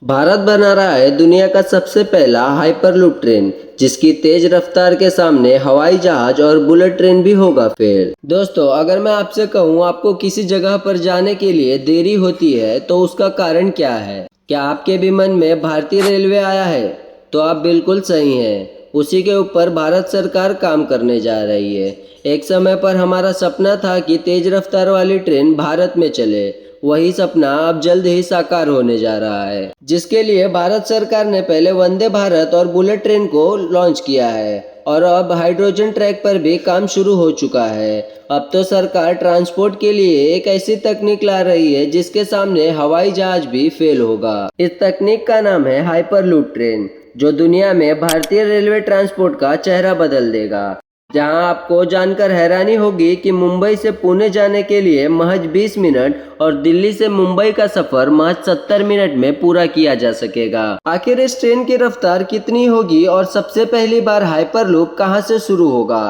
भारत बना रहा है दुनिया का सबसे पहला हाइपरलूप ट्रेन, जिसकी तेज रफ्तार के सामने हवाई जहाज और बुलेट ट्रेन भी होगा फेल। दोस्तों, अगर मैं आपसे कहूँ आपको किसी जगह पर जाने के लिए देरी होती है तो उसका कारण क्या है? क्या आपके भी मन में भारतीय रेलवे आया है? तो आप बिल्कुल सही हैं। उसी के ऊपर भारत सरकार काम करने जा रही है। एक समय पर हमारा सपना था कि तेज रफ्तार वाली ट्रेन भारत में चले। वही सपना अब जल्द ही साकार होने जा रहा है, जिसके लिए भारत सरकार ने पहले वंदे भारत और बुलेट ट्रेन को लॉन्च किया है और अब हाइड्रोजन ट्रैक पर भी काम शुरू हो चुका है। अब तो सरकार ट्रांसपोर्ट के लिए एक ऐसी तकनीक ला रही है जिसके सामने हवाई जहाज भी फेल होगा। इस तकनीक का नाम है हाइपरलूप ट्रेन, जो दुनिया में भारतीय रेलवे ट्रांसपोर्ट का चेहरा बदल देगा। जहां आपको जानकर हैरानी होगी कि मुंबई से पुणे जाने के लिए महज 20 मिनट और दिल्ली से मुंबई का सफर महज 70 मिनट में पूरा किया जा सकेगा। आखिर इस ट्रेन की रफ्तार कितनी होगी और सबसे पहली बार हाइपरलूप कहां से शुरू होगा?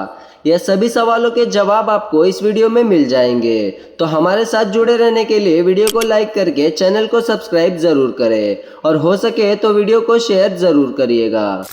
यह सभी सवालों के जवाब आपको इस वीडियो में मिल जाएंगे। तो हमारे साथ जुड़े रहने के लिए वीडियो को लाइक करके चैनल को सब्सक्राइब जरूर करें और हो सके तो वीडियो को शेयर जरूर करिएगा।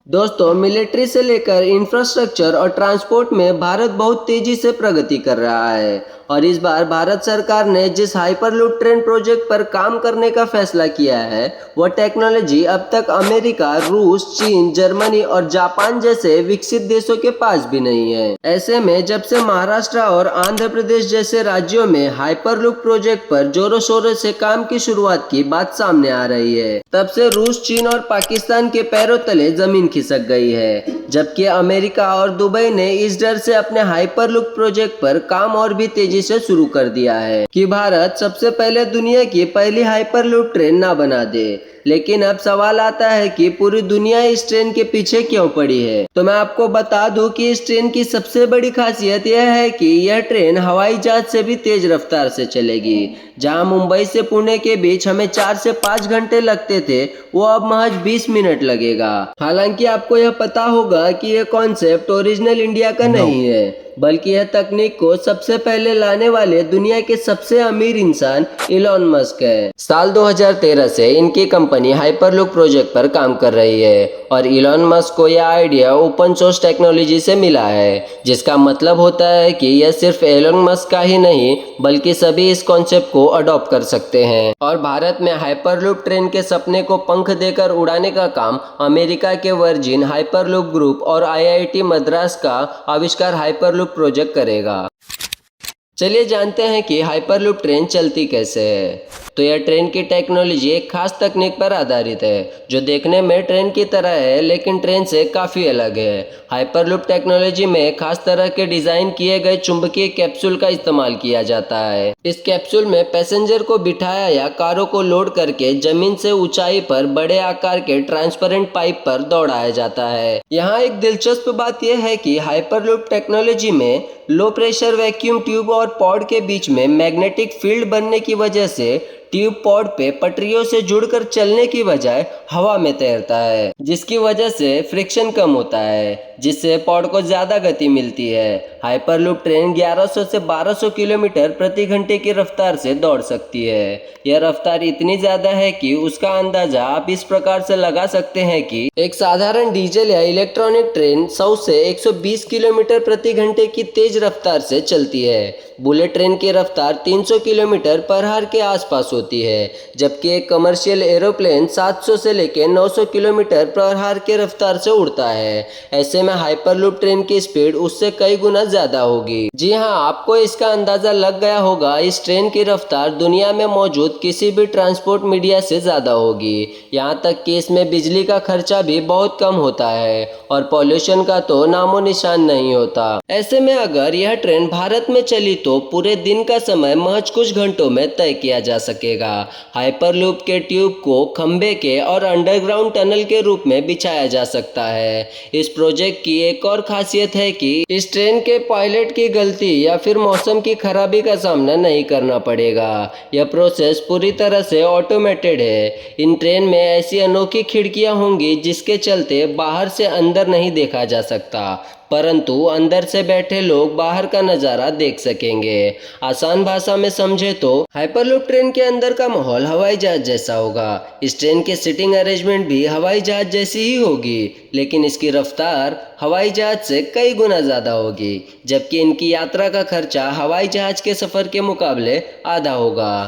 दोस्तों, मिलिट्री से लेकर इंफ्रास्ट्रक्चर और ट्रांसपोर्ट में भारत बहुत तेजी से प्रगति कर रहा है और इस बार भारत सरकार ने जिस हाइपरलूप ट्रेन प्रोजेक्ट पर काम करने का फैसला किया है, वह टेक्नोलॉजी अब तक अमेरिका, रूस, चीन, जर्मनी और जापान जैसे विकसित देशों के पास भी नहीं है। ऐसे में जब से महाराष्ट्र और आंध्र प्रदेश जैसे राज्यों में हाइपरलूप प्रोजेक्ट पर जोरों शोरों से काम की शुरुआत की बात सामने आ रही है, तब से रूस, चीन और पाकिस्तान के पैरों तले जमीन खिसक गई है। जबकि अमेरिका और दुबई ने इस डर से अपने हाइपरलूप प्रोजेक्ट पर काम और भी तेजी से शुरू कर दिया है कि भारत सबसे पहले दुनिया की पहली हाइपरलूप ट्रेन ना बना दे। लेकिन अब सवाल आता है कि पूरी दुनिया इस ट्रेन के पीछे क्यों पड़ी है। तो मैं आपको बता दूं कि इस ट्रेन की सबसे बड़ी खासियत यह है कि यह ट्रेन हवाई जहाज से भी तेज रफ्तार से चलेगी। जहां मुंबई से पुणे के बीच हमें 4 से 5 घंटे लगते थे, वो अब महज 20 मिनट लगेगा। हालांकि आपको यह पता होगा कि यह कॉन्सेप्ट ओरिजिनल इंडिया का नहीं है, बल्कि यह तकनीक को सबसे पहले लाने वाले दुनिया के सबसे अमीर इंसान इलॉन मस्क है। साल 2013 से इनकी कंपनी हाइपरलूप प्रोजेक्ट पर काम कर रही है और इलॉन मस्क को यह आइडिया ओपन सोर्स टेक्नोलॉजी से मिला है, जिसका मतलब होता है कि यह सिर्फ इलॉन मस्क का ही नहीं बल्कि सभी इस कॉन्सेप्ट को अडॉप्ट कर सकते हैं। और भारत में हाइपरलूप ट्रेन के सपने को पंख देकर उड़ाने का काम अमेरिका के वर्जिन हाइपरलूप ग्रुप और आईआईटी मद्रास का आविष्कार हाइपरलूप प्रोजेक्ट करेगा। चलिए जानते हैं कि हाइपरलूप ट्रेन चलती कैसे है। तो यह ट्रेन की टेक्नोलॉजी एक खास तकनीक पर आधारित है, जो देखने में ट्रेन की तरह है लेकिन ट्रेन से काफ़ी अलग है। हाइपरलूप टेक्नोलॉजी में खास तरह के डिज़ाइन किए गए चुंबकीय कैप्सूल का इस्तेमाल किया जाता है। इस कैप्सूल में पैसेंजर को बिठाया या कारों को लोड करके जमीन से ऊंचाई पर बड़े आकार के ट्रांसपेरेंट पाइप पर दौड़ाया जाता है। यहाँ एक दिलचस्प बात यह है कि हाइपरलूप टेक्नोलॉजी में लो प्रेशर वैक्यूम ट्यूब और पॉड के बीच में मैग्नेटिक फील्ड बनने की वजह से ट्यूब पॉड पे पटरियों से जुड़कर चलने की बजाय हवा में तैरता है, जिसकी वजह से फ्रिक्शन कम होता है, जिससे पॉड को ज्यादा गति मिलती है। हाइपरलूप ट्रेन 1100 से 1200 किलोमीटर प्रति घंटे की रफ्तार से दौड़ सकती है। यह रफ्तार इतनी ज्यादा है कि उसका अंदाजा आप इस प्रकार से लगा सकते हैं कि एक साधारण डीजल या इलेक्ट्रॉनिक ट्रेन 100 से 120 किलोमीटर प्रति घंटे की तेज रफ्तार से चलती है। बुलेट ट्रेन की रफ्तार 300 किलोमीटर पर आवर के आसपास होती है, जबकि एक कमर्शियल एरोप्लेन 700 से लेकर 900 किलोमीटर पर आवर के रफ्तार से उड़ता है। ऐसे में हाइपरलूप ट्रेन की स्पीड उससे कई गुना ज्यादा होगी। जी हाँ, आपको इसका अंदाजा लग गया होगा। इस ट्रेन की रफ्तार दुनिया में मौजूद किसी भी ट्रांसपोर्ट मीडिया से ज्यादा होगी। यहाँ तक कि इसमें बिजली का खर्चा भी बहुत कम होता है और पॉल्यूशन का तो नामो निशान नहीं होता। ऐसे में अगर यह ट्रेन भारत में चली तो पूरे दिन का समय महज कुछ घंटों में तय किया जा सकेगा। हाइपरलूप के ट्यूब को खंभे के और अंडरग्राउंड टनल के रूप में बिछाया जा सकता है। इस प्रोजेक्ट की एक और खासियत है कि इस ट्रेन के पायलट की गलती या फिर मौसम की खराबी का सामना नहीं करना पड़ेगा। यह प्रोसेस पूरी तरह से ऑटोमेटेड है। इन ट्रेन में ऐसी अनोखी खिड़कियां होंगी जिसके चलते बाहर से अंदर नहीं देखा जा सकता। परंतु अंदर से बैठे लोग बाहर का नज़ारा देख सकेंगे। आसान भाषा में समझे तो हाइपरलूप ट्रेन के अंदर का माहौल हवाई जहाज जैसा होगा। इस ट्रेन की सीटिंग अरेंजमेंट भी हवाई जहाज जैसी ही होगी, लेकिन इसकी रफ्तार हवाई जहाज से कई गुना ज़्यादा होगी, जबकि इनकी यात्रा का खर्चा हवाई जहाज के सफ़र के मुकाबले आधा होगा।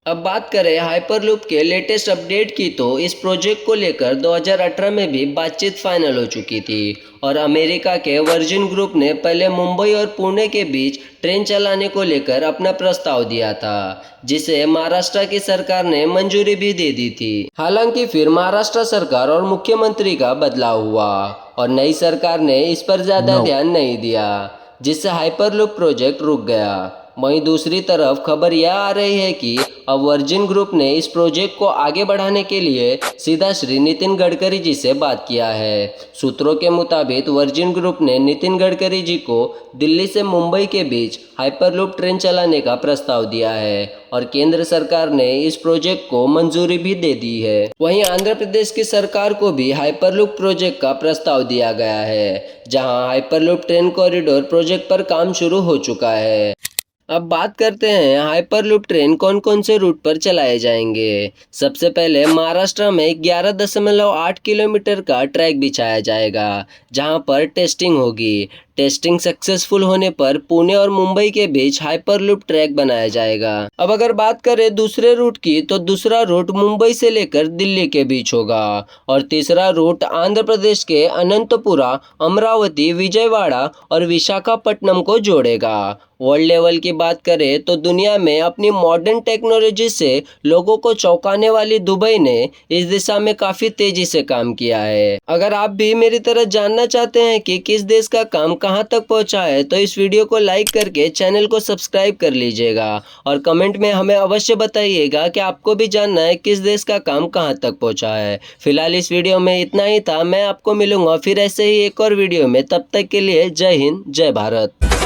अब बात करें हाइपरलूप के लेटेस्ट अपडेट की, तो इस प्रोजेक्ट को लेकर 2018 में भी बातचीत फाइनल हो चुकी थी और अमेरिका के वर्जिन ग्रुप ने पहले मुंबई और पुणे के बीच ट्रेन चलाने को लेकर अपना प्रस्ताव दिया था, जिसे महाराष्ट्र की सरकार ने मंजूरी भी दे दी थी। हालांकि फिर महाराष्ट्र सरकार और मुख्यमंत्री का बदलाव हुआ और नई सरकार ने इस पर ज़्यादा ध्यान नहीं दिया, जिससे हाइपरलूप प्रोजेक्ट रुक गया। वहीं दूसरी तरफ खबर यह आ रही है कि अब वर्जिन ग्रुप ने इस प्रोजेक्ट को आगे बढ़ाने के लिए सीधा श्री नितिन गडकरी जी से बात किया है। सूत्रों के मुताबिक वर्जिन ग्रुप ने नितिन गडकरी जी को दिल्ली से मुंबई के बीच हाइपरलूप ट्रेन चलाने का प्रस्ताव दिया है और केंद्र सरकार ने इस प्रोजेक्ट को मंजूरी भी दे दी है। वहीं आंध्र प्रदेश की सरकार को भी हाइपरलूप प्रोजेक्ट का प्रस्ताव दिया गया है, जहां हाइपरलूप ट्रेन कॉरिडोर प्रोजेक्ट पर काम शुरू हो चुका है। अब बात करते हैं हाइपरलूप ट्रेन कौन कौन से रूट पर चलाए जाएंगे। सबसे पहले महाराष्ट्र में 11.8 किलोमीटर का ट्रैक बिछाया जाएगा, जहां पर टेस्टिंग होगी। टेस्टिंग सक्सेसफुल होने पर पुणे और मुंबई के बीच हाइपरलूप ट्रैक बनाया जाएगा। अब अगर बात करें दूसरे रूट की, तो दूसरा रूट मुंबई से लेकर दिल्ली के बीच होगा और तीसरा रूट आंध्र प्रदेश के अनंतपुरा, अमरावती, विजयवाड़ा और विशाखापट्टनम को जोड़ेगा। वर्ल्ड लेवल की बात करें तो दुनिया में अपनी मॉडर्न टेक्नोलॉजी से लोगों को चौंकाने वाली दुबई ने इस दिशा में काफी तेजी से काम किया है। अगर आप भी मेरी तरह जानना चाहते हैं कि किस देश का काम कहां तक पहुंचा है, तो इस वीडियो को लाइक करके चैनल को सब्सक्राइब कर लीजिएगा और कमेंट में हमें अवश्य बताइएगा कि आपको भी जानना है किस देश का काम कहां तक पहुंचा है। फिलहाल इस वीडियो में इतना ही था। मैं आपको मिलूंगा फिर ऐसे ही एक और वीडियो में। तब तक के लिए जय हिंद, जय भारत।